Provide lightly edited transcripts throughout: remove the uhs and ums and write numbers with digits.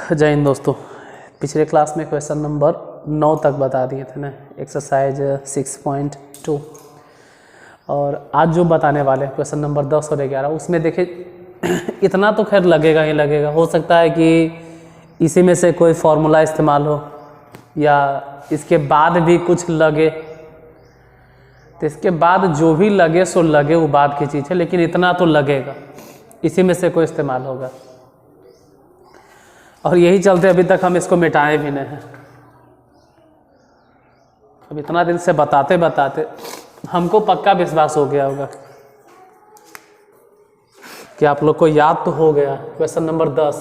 जय हिंद दोस्तों। पिछले क्लास में क्वेश्चन नंबर 9 तक बता दिए थे ना, एक्सरसाइज 6.2, और आज जो बताने वाले क्वेश्चन नंबर 10 और 11 उसमें देखिए इतना तो खैर लगेगा ही लगेगा। हो सकता है कि इसी में से कोई फॉर्मूला इस्तेमाल हो या इसके बाद भी कुछ लगे, तो इसके बाद जो भी लगे सो लगे, वो बाद की चीज़ है, लेकिन इतना तो लगेगा, इसी में से कोई इस्तेमाल होगा। और यही चलते अभी तक हम इसको मिटाए भी नहीं हैं। अब इतना दिन से बताते बताते हमको पक्का विश्वास हो गया होगा कि आप लोग को याद तो हो गया। क्वेश्चन नंबर 10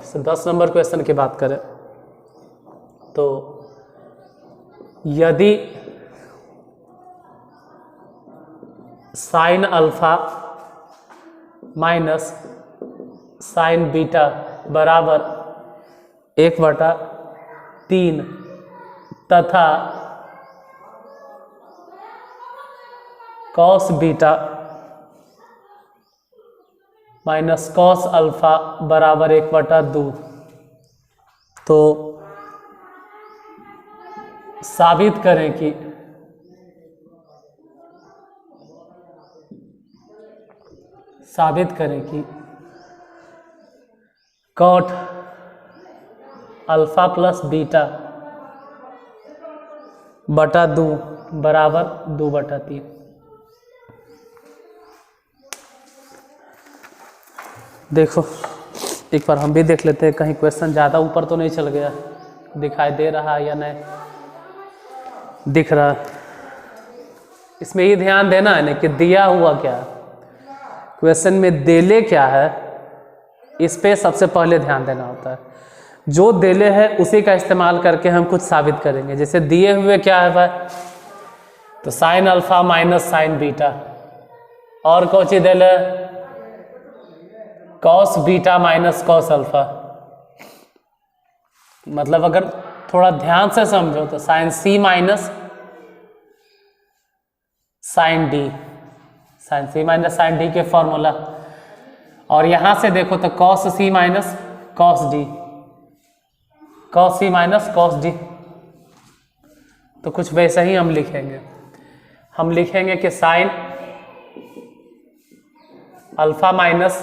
से 10 नंबर क्वेश्चन की बात करें तो यदि sign alpha minus sine beta बराबर 1/3 तथा cos beta minus cos alpha बराबर 1/2, तो साबित करें कि कॉट अल्फा प्लस बीटा बटा 2 बराबर 2/3। देखो एक बार हम भी देख लेते हैं, कहीं क्वेश्चन ज़्यादा ऊपर तो नहीं चल गया, दिखाई दे रहा है या नहीं दिख रहा। इसमें ये ध्यान देना है ना कि दिया हुआ क्या है, क्वेश्चन में देले क्या है, इस पे सबसे पहले ध्यान देना होता है। जो देले है उसी का इस्तेमाल करके हम कुछ साबित करेंगे। जैसे दिए हुए क्या है भाई, तो sine alpha minus sine beta, और कौन सी देले cos beta minus cos alpha. मतलब अगर थोड़ा ध्यान से समझो तो sine C minus sine D, sine C minus sine D के फॉर्मूला, और यहां से देखो तो cos C minus cos D, cos C minus cos D. तो कुछ वैसा ही हम लिखेंगे। हम लिखेंगे कि sine alpha minus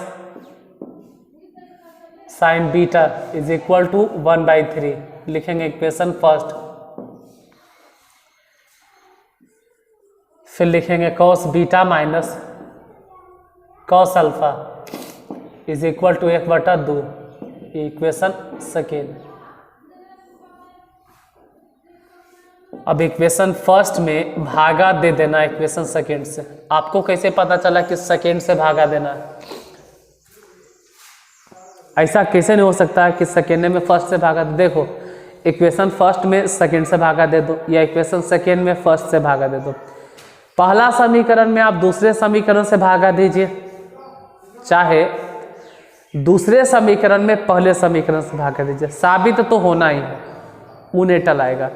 sine beta is equal to 1/3। लिखेंगे इक्वेशन फर्स्ट। फिर लिखेंगे cos beta minus cos alpha is equal to 1/2, equation second. अब इक्वेशन फर्स्ट में भागा दे देना इक्वेशन सेकेंड से। आपको कैसे पता चला कि सेकेंड से भागा देना है? ऐसा कैसे नहीं हो सकता है कि सेकेंड में फर्स्ट से भागा दे। देखो इक्वेशन फर्स्ट में सेकेंड से भागा दे दो, या इक्वेशन सेकेंड में फर्स्ट से भागा दे दो। पहला समीकरण में आप दूसरे समीकरण से भागा दीजिए, चाहे दूसरे समीकरण में पहले समीकरण से भागा दीजिए, साबित तो होना ही है, वो नहीं टलाएगा।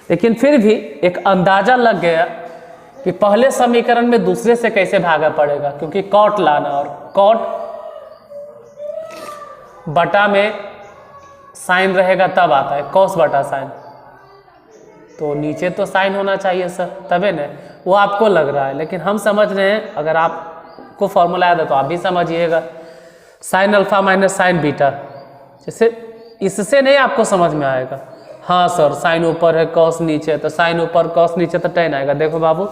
लेकिन फिर भी एक अंदाजा लग गया कि पहले समीकरण में दूसरे से कैसे भागा पड़ेगा, क्योंकि कॉट लाना, और कॉट बटा में साइन रहेगा तब आता है कॉस बटा साइन, तो नीचे तो साइन होना चाहिए सर, तबे न। वो आपको लग रहा है, लेकिन हम समझ रहे हैं। अगर आपको फॉर्मूला याद है तो आप भी समझिएगा। Sign alpha minus sine beta, जैसे इससे नहीं आपको समझ में आएगा। हाँ सर साइन ऊपर है कॉस नीचे, तो साइन ऊपर कॉस नीचे तो टेन आएगा। देखो बाबू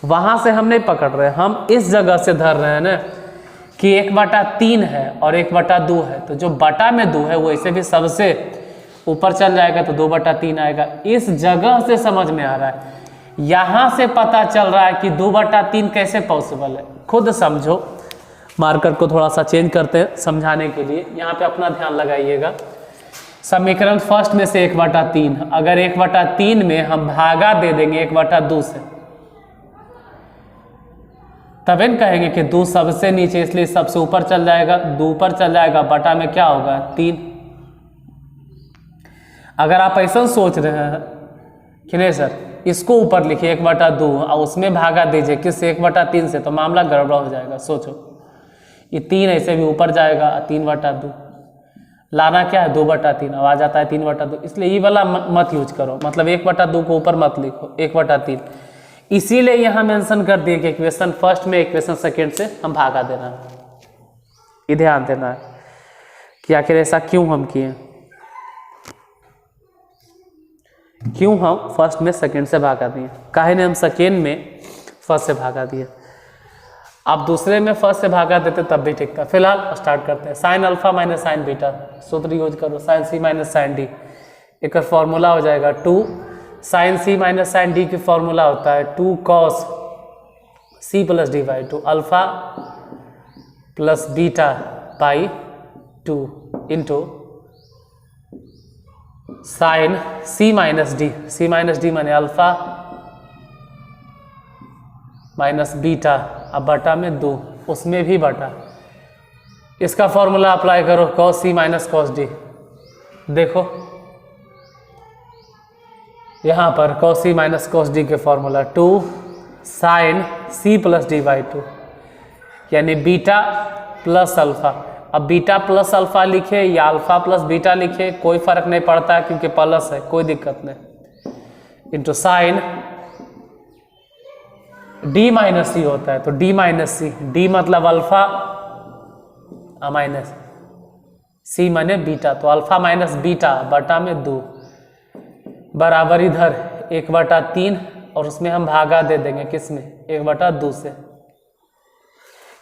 वहां से हम नहीं पकड़ रहे, हम इस जगह से धर रहे हैं ना कि 1/3 है और 1/2 है, तो जो बटा में 2 है वो ऐसे भी सबसे ऊपर चल जाएगा, तो 2/3 आएगा। इस जगह से समझ में आ रहा है, यहां से पता चल रहा है कि 2/3 कैसे पॉसिबल है। खुद समझो। मार्कर को थोड़ा सा चेंज करते हैं समझाने के लिए, यहाँ पे अपना ध्यान लगाइएगा। समीकरण फर्स्ट में से 1/3, अगर 1/3 में हम भागा दे देंगे 1/2 से, तब इन कहेंगे कि 2 सबसे नीचे, इसलिए सबसे ऊपर चल जाएगा, 2 ऊपर चल जाएगा, बटा में क्या होगा 3। अगर आप ऐसा सोच रहे हैं कि नहीं सर इसको ऊपर लिखिए 1/2 और उसमें भागा दीजिए किस 1/3 से, तो मामला गड़बड़ हो जाएगा। सोचो ये 3 ऐसे भी ऊपर जाएगा, 3/2। लाना क्या है 2/3, अब आ जाता है 3/2, इसलिए ये वाला मत यूज करो, मतलब 1/2 को ऊपर मत लिखो, 1/3। इसीलिए यहाँ मेंशन कर दिए कि इक्वेशन फर्स्ट में इक्वेशन सेकेंड से हम भागा देना है। ये ध्यान देना है कि आखिर ऐसा क्यों हम किए, क्यों हम फर्स्ट में सेकेंड से भागा दिए, काहे ने हम सेकेंड में फर्स्ट से भागा दिए। आप दूसरे में फर्स्ट से भागा देते तब भी ठीक था। फिलहाल स्टार्ट करते हैं। Sine alpha minus sine beta, सूत्र यूज करो, sine C minus sine D, एक फॉर्मूला हो जाएगा 2 sine C minus sine D की फॉर्मूला होता है 2 cos C plus D by 2 alpha plus beta by 2 into sine C minus D माने alpha minus beta, अब बटा में 2, उसमें भी बटा, इसका फॉर्मूला अप्लाई करो cos C minus cos D. देखो यहाँ पर cos C minus cos D के formula 2 sine C plus D by 2 यानी बीटा प्लस अल्फा। अब बीटा प्लस अल्फा लिखे या अल्फा प्लस बीटा लिखे कोई फर्क नहीं पड़ता क्योंकि प्लस है, कोई दिक्कत नहीं, इंटू साइन डी माइनस सी होता है तो डी माइनस सी, डी मतलब अल्फा माइनस सी माने बीटा, तो अल्फा माइनस बीटा बटा में 2 बराबर इधर 1/3 और उसमें हम भागा दे देंगे किसमें 1/2 से।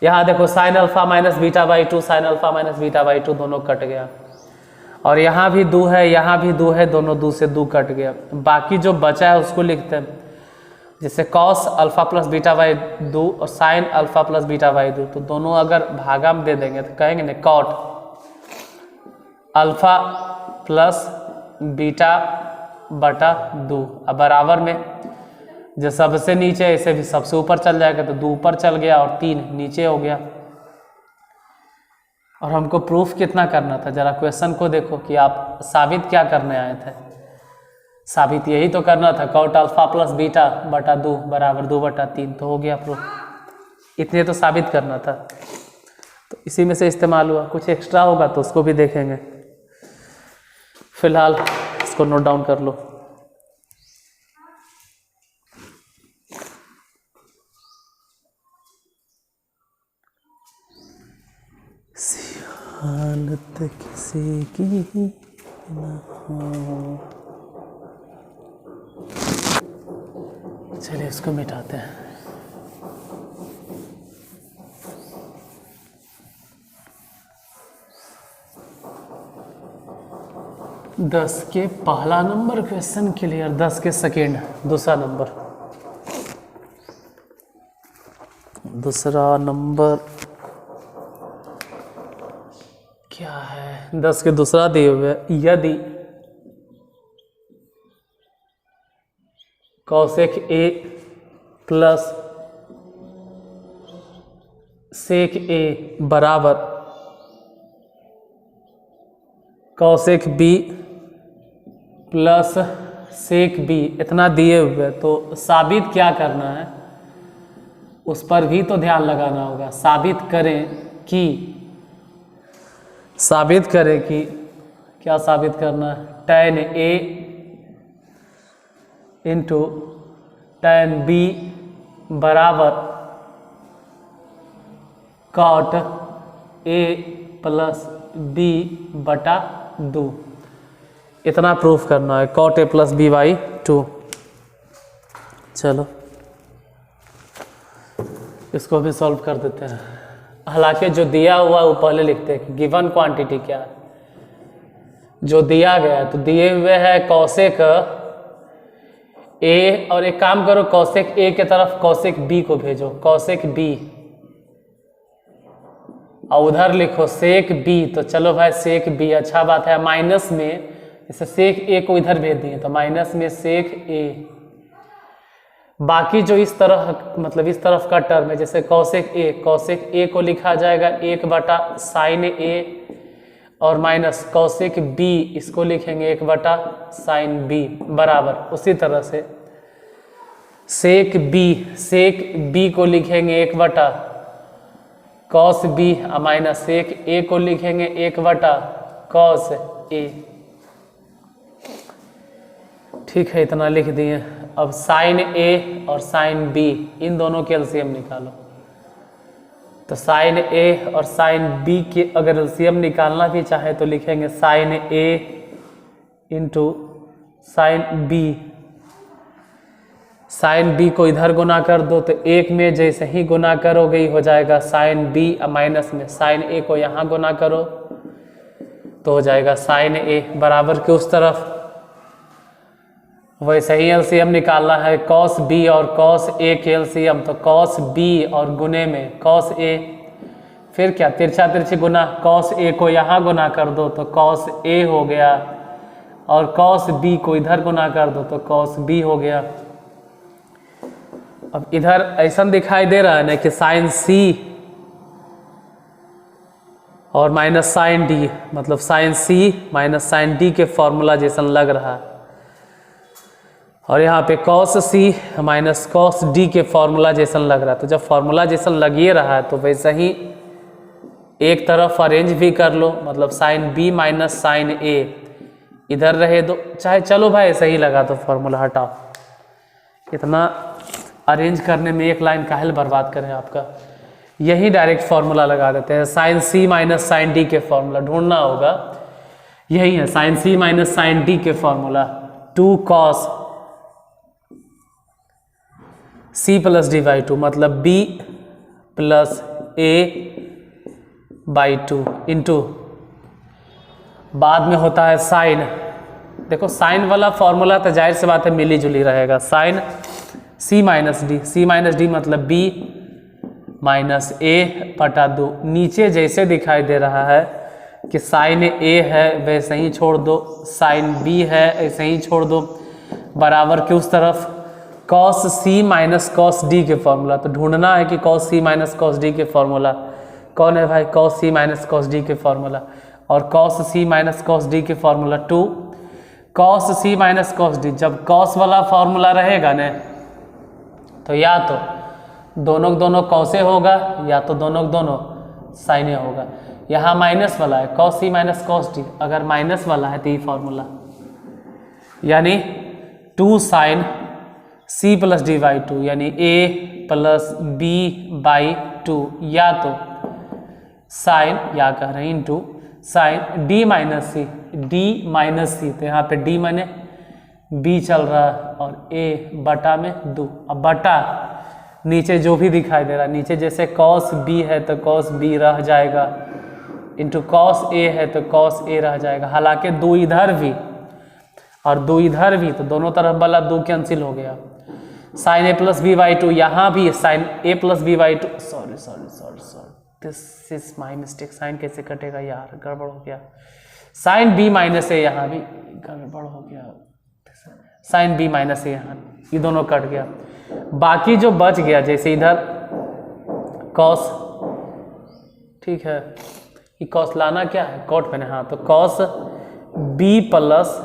यहाँ देखो sign alpha minus beta by 2 sign alpha minus beta by 2 दोनों कट गया, और यहाँ भी 2 है यहाँ भी 2 है, दोनों 2 से 2 कट गया। बाकी जो बचा है उसको लिखते हैं, जैसे cos alpha plus beta by 2 और sine alpha plus beta by 2, तो दोनों अगर भागा में दे देंगे तो कहेंगे ना कॉट अल्फा प्लस बीटा बटा 2, अब बराबर में जो सबसे नीचे है इसे भी सबसे ऊपर चल जाएगा, तो 2 ऊपर चल गया और 3 नीचे हो गया। और हमको प्रूफ कितना करना था, जरा क्वेश्चन को देखो कि आप साबित क्या करने आए थे। साबित यही तो करना था, कॉट अल्फा प्लस बीटा बटा 2 बराबर 2/3, तो हो गया प्रूफ। इतने तो साबित करना था, तो इसी में से इस्तेमाल हुआ। कुछ एक्स्ट्रा होगा तो उसको भी देखेंगे, फिलहाल इसको नोट डाउन कर लो। हालत किसी की न हो, चलिए इसको मिटाते हैं। दस के पहला नंबर क्वेश्चन क्लियर, 10 के सेकेंड दूसरा नंबर, दूसरा नंबर क्या है, 10 के दूसरा दिए हुए, यदि cosec A plus sec A बराबर cosec B plus sec B, इतना दिए हुए, तो साबित क्या करना है उस पर भी तो ध्यान लगाना होगा। साबित करें कि क्या साबित करना है, tan A into tan B बराबर cot ए प्लस बी बटा 2, इतना प्रूफ करना है, cot A plus B by 2। चलो इसको भी सॉल्व कर देते हैं। हालांकि जो दिया हुआ वो पहले लिखते हैं कि गिवन क्वांटिटी क्या है, जो दिया गया है, तो दिए हुए है कॉसेक ए, और एक काम करो कॉसेक ए के तरफ कॉसेक बी को भेजो, कॉसेक बी, और उधर लिखो सेक बी, तो चलो भाई सेक बी, अच्छा बात है। माइनस में जैसे सेक ए को इधर भेज दिए तो माइनस में सेक ए, बाकी जो इस तरह मतलब इस तरफ का टर्म है, जैसे कॉसेक ए को लिखा जाएगा 1 साइन ए, और माइनस कॉसेक बी इसको लिखेंगे 1 साइन बी बराबर, उसी तरह से सेक बी को लिखेंगे 1 कॉस बी, माइनस सेक ए को लिखेंगे 1 कॉस ए। ठीक है, इतना लिख दिए। अब साइन ए और साइन बी, इन दोनों के एलसीएम निकालो। तो साइन ए और साइन बी के अगर एलसीएम निकालना भी चाहे तो लिखेंगे sine A into sine B. Sine B को इधर गुना कर दो तो एक में जैसे ही गुना करोगे ही हो जाएगा साइन बी, माइनस में साइन ए को यहाँ गुना करो तो हो जाएगा साइन ए, बराबर के उस तरफ। वैसे ही एलसीएम निकालना है कॉस बी और कॉस ए के एलसीएम, तो कॉस बी और गुने में कॉस ए, फिर क्या तिरछा तिरछी गुना, कॉस ए को यहाँ गुना कर दो तो कॉस ए हो गया, और कॉस बी को इधर गुना कर दो तो कॉस बी हो गया। अब इधर ऐसा दिखाई दे रहा है ना कि साइन सी और माइनस साइन डी, मतलब sign C minus sine D के फॉर्मूला जैसा लग रहा है, और यहाँ पे cos C minus cos D के फॉर्मूला जैसा लग रहा है। तो जब फॉर्मूला जैसा लग ही रहा है तो वैसे ही एक तरफ अरेंज भी कर लो, मतलब साइन बी माइनस साइन ए इधर रहे दो, चाहे चलो भाई ऐसा ही लगा तो फॉर्मूला हटाओ, इतना अरेंज करने में एक लाइन काहे बर्बाद करें आपका, यही डायरेक्ट फॉर्मूला लगा देते हैं। Sine C minus sine D के फॉर्मूला ढूंढना होगा, यही है sine C minus sine D के formula, 2 cos C plus D by 2, मतलब B plus A by 2 into बाद में होता है साइन। देखो साइन वाला फॉर्मूला तो जाहिर सी बात है मिली जुली रहेगा, साइन सी माइनस डी मतलब बी माइनस ए बटा 2। नीचे जैसे दिखाई दे रहा है कि साइन ए है वैसे ही छोड़ दो, साइन बी है ऐसे ही छोड़ दो, बराबर के उस तरफ cos C minus cos D के फॉर्मूला। तो ढूंढना है कि cos C minus cos D के फॉर्मूला कौन है भाई, cos C minus cos D के फॉर्मूला, और cos C minus cos D के formula 2 cos C minus cos D. जब कॉस वाला फॉर्मूला रहेगा ना तो या तो दोनों कॉसे होगा या तो दोनों साइने होगा। यहाँ माइनस वाला है cos C minus cos D, अगर माइनस वाला है तो ये फॉर्मूला, यानी 2 sine C plus D by 2 यानी ए प्लस बी बाई 2, या तो साइन या कह रहे हैं इंटू साइन डी माइनस सी, तो यहाँ पे डी माने बी चल रहा है और ए बटा में 2। अब बटा नीचे जो भी दिखाई दे रहा है, नीचे जैसे कॉस बी है तो कॉस बी रह जाएगा, इंटू कॉस ए है तो कॉस ए रह जाएगा, हालांकि 2 इधर भी और 2 इधर भी, तो दोनों तरफ वाला 2 कैंसिल हो गया। Sine A plus B by 2, यहाँ भी sine A plus B by 2, sorry this is my mistake, sine कैसे कटेगा यार, गड़बड़ हो गया। साइन बी माइनस ए यहाँ भी गड़बड़ हो गया, साइन बी माइनस ए यहाँ, ये दोनों कट गया। बाकी जो बच गया जैसे इधर कॉस, ठीक है, ये कॉस लाना क्या है कॉट मैंने, हाँ तो कॉस बी प्लस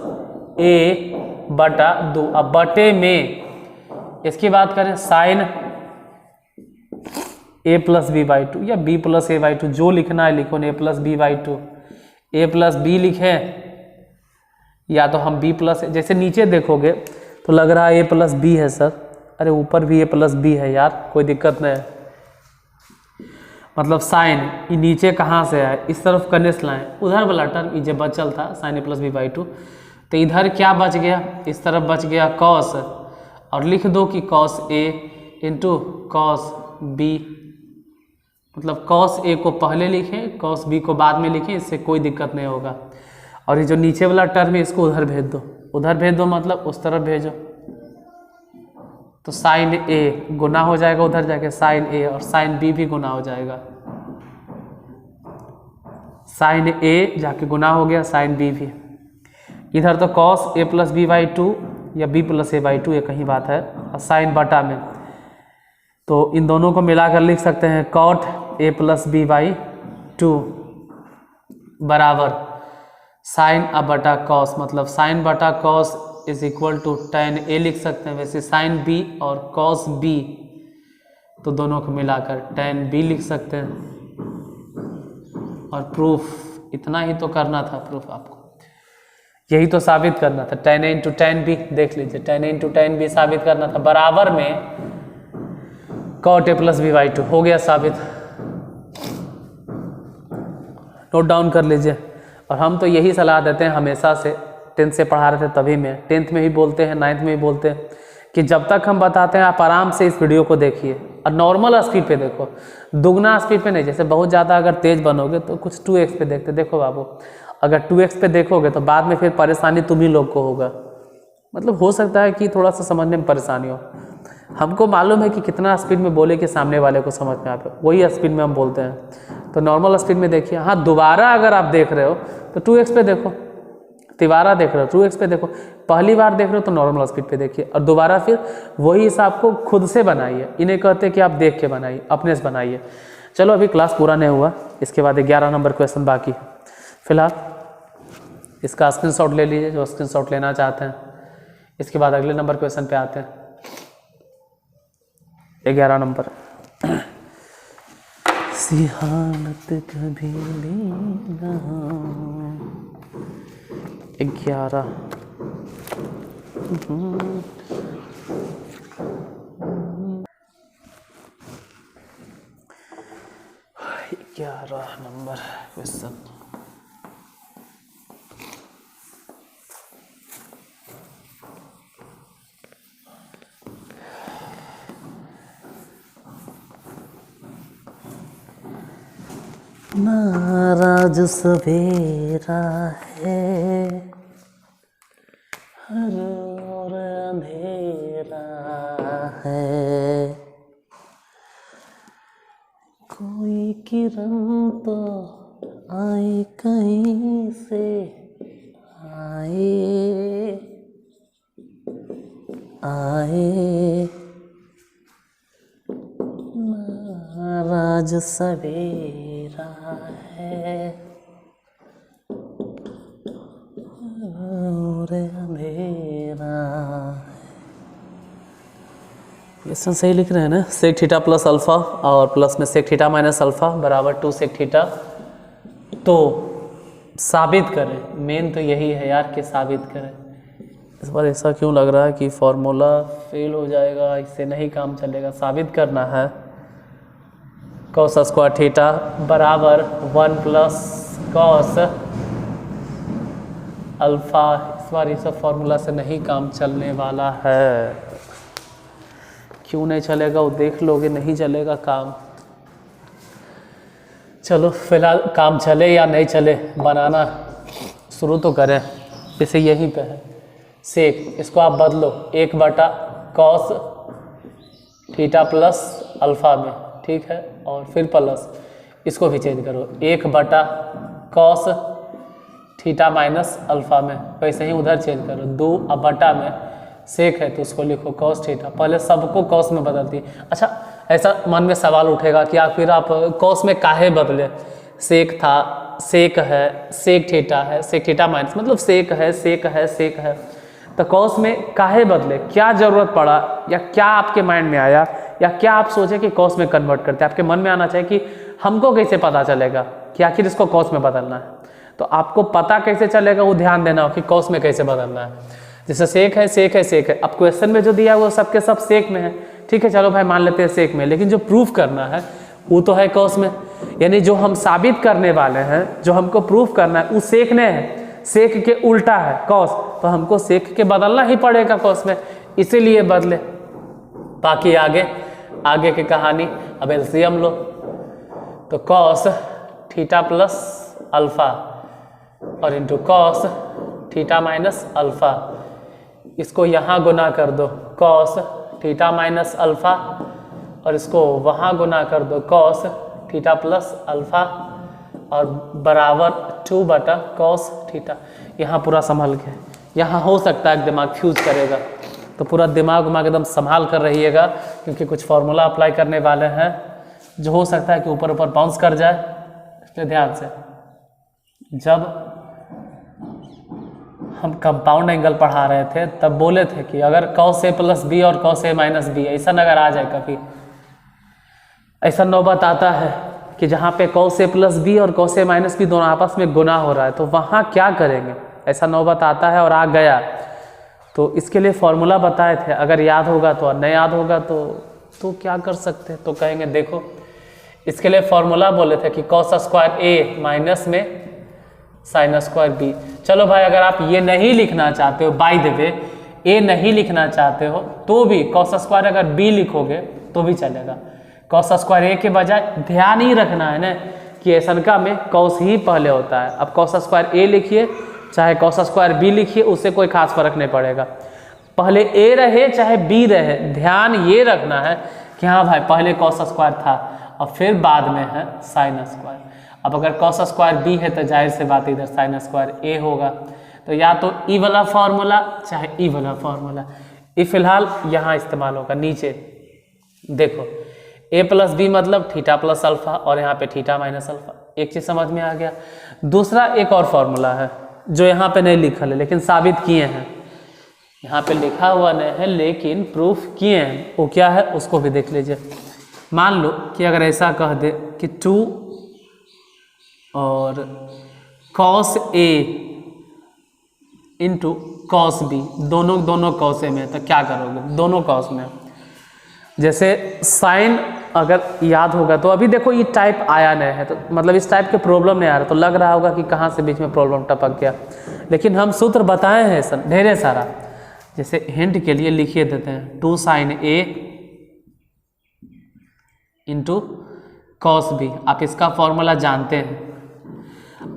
ए बटा 2। अब बटे में इसकी बात करें sine A plus B by 2 या बी प्लस ए बाई 2, जो लिखना है लिखो, A plus B by 2, A plus B लिखें या तो हम बी प्लस, जैसे नीचे देखोगे तो लग रहा है ए प्लस बी है सर, अरे ऊपर भी ए प्लस बी है यार, कोई दिक्कत नहीं है। मतलब साइन ये नीचे कहाँ से आए, इस तरफ कनेस लाएँ, उधर वाला टर्म ये जो बचल था sine A plus B by 2, तो इधर क्या बच गया, इस तरफ बच गया कॉस, और लिख दो कि cos A into cos B, मतलब कॉस ए को पहले लिखें कॉस बी को बाद में लिखें, इससे कोई दिक्कत नहीं होगा। और ये जो नीचे वाला टर्म है इसको उधर भेज दो, मतलब उस तरफ भेजो, तो साइन ए गुना हो जाएगा उधर जाके साइन ए, और साइन बी भी गुना हो जाएगा, साइन ए जाके गुना हो गया साइन बी भी। इधर तो cos A plus B by 2 या बी प्लस ए बाई 2 ये कहीं बात है, और साइन बटा में, तो इन दोनों को मिलाकर लिख सकते हैं cot A plus B by 2 बराबर साइन अब बटा कॉस, मतलब साइन बटा cos is equal to tan A लिख सकते हैं। वैसे साइन बी और कॉस बी तो दोनों को मिलाकर tan बी लिख सकते हैं। और प्रूफ इतना ही तो करना था प्रूफ आपको, यही तो साबित करना था। tan a into tan b देख लीजिए, tan a into tan b साबित करना था, बराबर में cot a plus b by 2 हो गया साबित। नोट डाउन कर लीजिए। और हम तो यही सलाह देते हैं हमेशा से, 10th से पढ़ा रहे थे तभी में, 10th में भी बोलते हैं, 9th में भी बोलते हैं कि जब तक हम बताते हैं आप आराम से इस वीडियो को देखिए और नॉर्मल स्पीड पे देखो, दुगना स्पीड पे नहीं। जैसे बहुत ज़्यादा अगर तेज़ बनोगे तो कुछ 2x पे देखते। देखो बाबू, अगर 2x पे देखोगे तो बाद में फिर परेशानी तुम ही लोग को होगा, मतलब हो सकता है कि थोड़ा सा समझने में परेशानी हो। हमको मालूम है कि कितना स्पीड में बोले कि सामने वाले को समझ में आए, वही स्पीड में हम बोलते हैं। तो नॉर्मल स्पीड में देखिए। हाँ, दोबारा अगर आप देख रहे हो तो 2x पे देखो, तिबारा देख रहे हो 2x पे देखो, पहली बार देख रहे हो तो नॉर्मल स्पीड पे देखिए, और दोबारा फिर वही हिसाब को खुद से बनाइए। इन्हें कहते हैं कि आप देख के बनाइए, अपने से बनाइए। चलो अभी क्लास पूरा नहीं हुआ, इसके बाद 11 नंबर क्वेश्चन बाकी। फिलहाल इसका स्क्रीनशॉट ले लीजिए जो स्क्रीनशॉट लेना चाहते हैं। इसके बाद अगले नंबर क्वेश्चन पे आते हैं, 11 नंबर। सिहानत कभी भी ना 11 नंबर क्वेश्चन। नाराज सवेरा है, हर ओर अंधेरा है, कोई किरण तो आए कहीं से आए आए, नाराज सवेरा है और अंधेरा। क्वेश्चन सही लिख रहे हैं ना? सेक थीटा प्लस अल्फा और प्लस में सेक थीटा माइनस अल्फा बराबर 2 सेक थीटा। तो साबित करें, मेन तो यही है यार कि साबित करें। इस बार ऐसा क्यों लग रहा है कि फॉर्मूला फेल हो जाएगा, इससे नहीं काम चलेगा। साबित करना है कॉस स्क्वायर थीटा बराबर 1 प्लस कॉस अल्फा। इस बार ये सब फॉर्मूला से नहीं काम चलने वाला है। क्यों नहीं चलेगा वो देख लोगे, नहीं चलेगा काम। चलो फिलहाल काम चले या नहीं चले, बनाना शुरू तो करें। जैसे यहीं पे है सेक, इसको आप बदलो 1 बटा कॉस थीटा प्लस अल्फा में, ठीक है, और फिर प्लस इसको भी चेंज करो 1 बटा कॉस थीटा माइनस अल्फा में, वैसे ही उधर चेंज करो 2 बटा में सेक है तो उसको लिखो कॉस थीटा। पहले सबको कॉस में बदलती। अच्छा, ऐसा मन में सवाल उठेगा कि फिर आप कॉस में काहे बदले? सेक था, सेक है, सेक थीटा है, सेक थीटा माइनस मतलब सेक है, सेक है, सेक है, तो कॉस में काहे बदले? क्या ज़रूरत पड़ा या क्या आपके माइंड में आया या क्या आप सोचे कि कॉस में कन्वर्ट करते? आपके मन में आना चाहिए कि हमको कैसे पता चलेगा कि आखिर इसको कॉस में बदलना है। तो आपको पता कैसे चलेगा वो ध्यान देना हो कि कॉस में कैसे बदलना है। जैसे सेक है, सेक है, सेक है, अब क्वेश्चन में जो दिया है वो सबके सब सेक में है, ठीक है, चलो भाई मान लेते हैं सेक में, लेकिन जो प्रूफ करना है वो तो है कॉस में। यानी जो हम साबित करने वाले हैं, जो हमको प्रूफ करना है वो सेक में है, सेक के उल्टा है कॉस, तो हमको सेक के बदलना ही पड़ेगा कॉस में, इसीलिए बदले। बाकी आगे की कहानी। अब एलसीएम लो तो कॉस थीटा प्लस अल्फा और into cos theta minus alpha, इसको यहाँ गुना कर दो कॉस थीटा माइनस अल्फा और इसको वहाँ गुना कर दो कॉस थीटा प्लस अल्फा और बराबर 2 बटा कॉस थीटा। यहाँ पूरा संभल के, यहाँ हो सकता है दिमाग फ्यूज करेगा, तो पूरा दिमाग एकदम संभाल कर रहिएगा क्योंकि कुछ फार्मूला अप्लाई करने वाले हैं जो हो सकता है कि ऊपर ऊपर बाउंस कर जाए, इसलिए ध्यान से। जब हम कंपाउंड एंगल पढ़ा रहे थे तब बोले थे कि अगर कॉस ए प्लस बी और कॉस ए माइनस बी ऐसा अगर आ जाए, कभी ऐसा नौबत आता है कि जहाँ पे कॉस ए प्लस बी और कॉस ए माइनस बी दोनों आपस में गुना हो रहा है, तो वहाँ क्या करेंगे, ऐसा नौबत आता है और आ गया, तो इसके लिए फॉर्मूला बताए थे, अगर याद होगा तो, नहीं याद होगा तो क्या कर सकते हैं, तो कहेंगे देखो इसके लिए फॉर्मूला बोले थे कि कॉस स्क्वायर ए माइनस में साइन स्क्वायर बी। चलो भाई अगर आप ये नहीं लिखना चाहते हो, बाय द वे ए नहीं लिखना चाहते हो तो भी कॉस स्क्वायर अगर बी लिखोगे तो भी चलेगा। कॉस स्क्वायर ए के बजाय ध्यान ही रखना है ना कि एसनका में कॉस ही पहले होता है। अब कॉस स्क्वायर ए लिखिए चाहे कॉस स्क्वायर बी लिखिए, उससे कोई खास फर्क नहीं पड़ेगा, पहले ए रहे चाहे बी रहे, ध्यान ये रखना है कि हाँ भाई पहले कॉस स्क्वायर था और फिर बाद में है साइन स्क्वायर। अब अगर कॉस स्क्वायर बी है तो जाहिर से बात इधर साइन स्क्वायर ए होगा, तो या तो ई वाला फार्मूला चाहे ई वाला फार्मूला, ये फिलहाल यहाँ इस्तेमाल होगा। नीचे देखो ए प्लस बी मतलब थीटा प्लस अल्फा और यहाँ पे थीटा माइनस अल्फा, एक चीज़ समझ में आ गया। दूसरा एक और फार्मूला है जो यहाँ पे नहीं लिखा है लेकिन साबित किए हैं, यहाँ पे लिखा हुआ नहीं है लेकिन प्रूफ किए हैं, वो क्या है उसको भी देख लीजिए। मान लो कि अगर ऐसा कह दे कि 2 और cos A into cos B, दोनों कॉस ए में, तो क्या करोगे, दोनों कॉस में। जैसे साइन अगर याद होगा तो अभी देखो ये टाइप आया नहीं है, तो मतलब इस टाइप के प्रॉब्लम नहीं आ रहा, तो लग रहा होगा कि कहाँ से बीच में प्रॉब्लम टपक गया, लेकिन हम सूत्र बताए हैं सर ढेरे सारा। जैसे हिंट के लिए लिखिए देते हैं 2 sign A into cos B, आप इसका फॉर्मूला जानते हैं,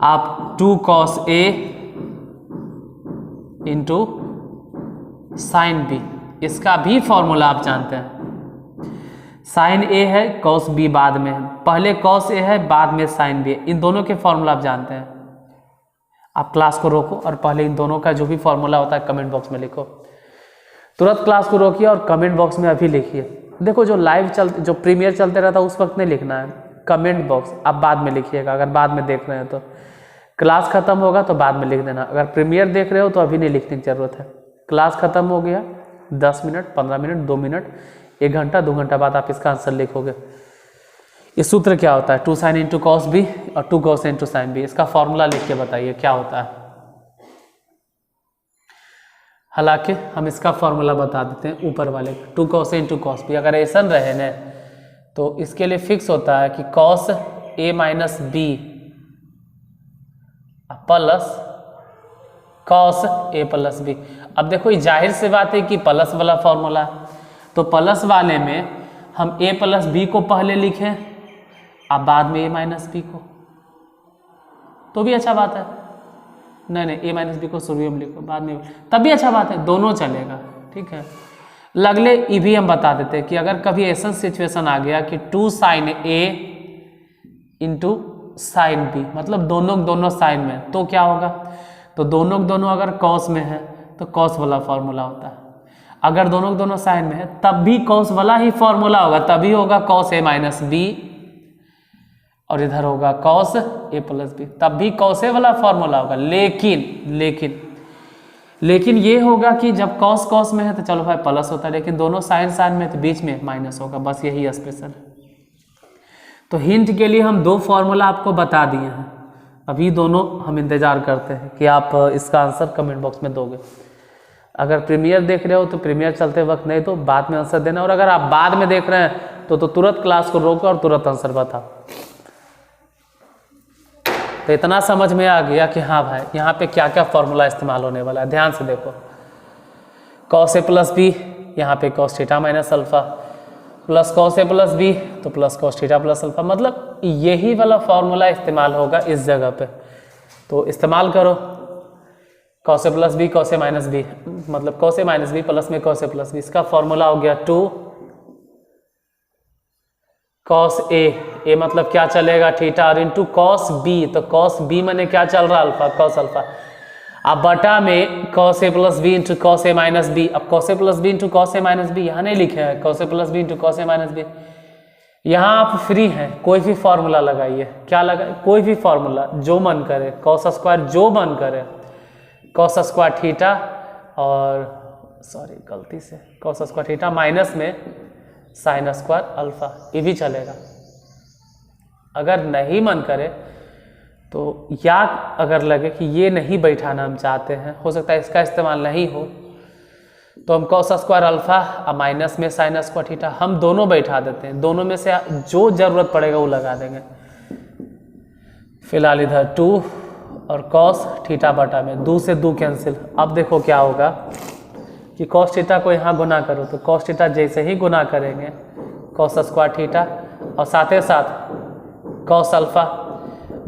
आप 2 cos A into sine B, इसका भी फॉर्मूला आप जानते हैं। साइन ए है कॉस बी बाद में है, पहले कॉस ए है बाद में साइन बी है, इन दोनों के फॉर्मूला आप जानते हैं। आप क्लास को रोको और पहले इन दोनों का जो भी फॉर्मूला होता है कमेंट बॉक्स में लिखो, तुरंत क्लास को रोकिए और कमेंट बॉक्स में अभी लिखिए। देखो जो लाइव जो प्रीमियर चलते रहता है उस वक्त नहीं लिखना है, कमेंट बॉक्स आप बाद में लिखिएगा, अगर बाद में देख रहे हैं तो। क्लास खत्म होगा तो बाद में लिख देना, अगर प्रीमियर देख रहे हो तो अभी नहीं लिखने की जरूरत है। क्लास खत्म हो गया 10 मिनट 15 मिनट 2 मिनट 1 घंटा 2 घंटा बाद आप इसका आंसर लिखोगे। इस सूत्र क्या होता है, 2 साइन इंटू कॉस बी और 2 कॉस इंटू साइन बी, इसका फॉर्मूला लिख के बताइए क्या होता है। हालांकि हम इसका फॉर्मूला बता देते हैं ऊपर वाले, 2 कॉस इंटू कॉस बी, अगर ऐसा रहे न तो इसके लिए फिक्स होता है कि cos A minus B plus cos A plus B. अब देखो ये जाहिर सी बात है कि प्लस वाला फॉर्मूला, तो प्लस वाले में हम ए प्लस बी को पहले लिखें अब बाद में ए माइनस बी को, तो भी अच्छा बात है। नहीं ए माइनस बी को शुरू में लिखो बाद में, तब भी अच्छा बात है, दोनों चलेगा, ठीक है। लगले ये भी हम बता देते हैं कि अगर कभी ऐसा सिचुएशन आ गया कि 2 sign A into sine B, मतलब दोनों साइन में, तो क्या होगा, तो दोनों अगर कॉस में है तो कॉस वाला फॉर्मूला होता है, अगर दोनों साइन में है तब भी कॉस वाला ही फॉर्मूला होगा, तभी होगा कॉस ए माइनस बी, और इधर होगा कॉस ए प्लस बी, तब भी कॉस ए वाला फॉर्मूला होगा। लेकिन ये होगा कि जब कॉस में है तो चलो भाई प्लस होता है, लेकिन दोनों साइन में तो बीच में माइनस होगा, बस यही स्पेशल है। तो हिंट के लिए हम 2 फॉर्मूला आपको बता दिए हैं, अभी दोनों हम इंतजार करते हैं कि आप इसका आंसर कमेंट बॉक्स में दोगे। अगर प्रीमियर देख रहे हो तो प्रीमियर चलते वक्त, नहीं तो बाद में आंसर देना, और अगर आप बाद में देख रहे हैं तो तुरंत क्लास को रोको और तुरंत आंसर बताओ। तो इतना समझ में आ गया कि हाँ भाई यहाँ पे क्या क्या फॉर्मूला इस्तेमाल होने वाला है। ध्यान से देखो, कॉस ए प्लस बी, यहाँ पे cos theta minus alpha, plus cos A plus B तो plus cos theta plus alpha, मतलब यही वाला फॉर्मूला इस्तेमाल होगा इस जगह पे, तो इस्तेमाल करो। Cos A plus B cos A minus B, मतलब cos A minus B plus में कॉस ए प्लस बी, इसका फॉर्मूला हो गया 2 कॉस ए मतलब क्या चलेगा थीटा, और इंटू कॉस बी, तो कॉस बी मैंने क्या चल रहा अल्फा, कॉस अल्फा, अब बटा में cos A plus B into cos A minus B. अब cos A plus B into cos A minus B यहाँ नहीं लिखे हैं, cos A plus B into cos A minus B, यहाँ आप फ्री हैं, कोई भी फॉर्मूला लगाइए, क्या लगाए, कोई भी फॉर्मूला जो मन करे, कॉस स्क्वायर जो मन करे, कॉस स्क्वायर थीटा, और सॉरी गलती से कॉस स्क्वायर थीटा माइनस में साइन स्क्वायर अल्फा, ये भी चलेगा। अगर नहीं मन करे तो या अगर लगे कि ये नहीं बैठाना हम चाहते हैं, हो सकता है इसका इस्तेमाल नहीं हो, तो हम कॉस स्क्वायर अल्फा और माइनस में साइन स्क्वायर थीटा हम दोनों बैठा देते हैं। दोनों में से जो ज़रूरत पड़ेगा वो लगा देंगे। फिलहाल इधर 2 और कॉस थीटा बटा में 2 से 2 कैंसिल। अब देखो क्या होगा कि कॉस थीटा को यहाँ गुना करो तो कॉस थीटा जैसे ही गुना करेंगे कॉस स्क्वायर थीटा और साथ ही साथ कॉस अल्फा,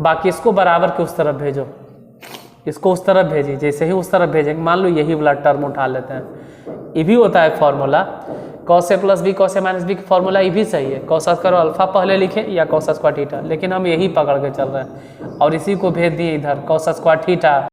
बाकी इसको बराबर के उस तरफ भेजो, इसको उस तरफ भेजिए। जैसे ही उस तरफ भेजेंगे, मान लो यही वाला टर्म उठा लेते हैं, ये भी होता है formula cos A plus B cos A minus B की फॉर्मूला ये भी सही है। कॉस स्क्वायर अल्फा पहले लिखें या कॉस स्क्वायर थीटा, लेकिन हम यही पकड़ के चल रहे हैं और इसी को भेज दिए इधर कॉस स्क्वायर थीटा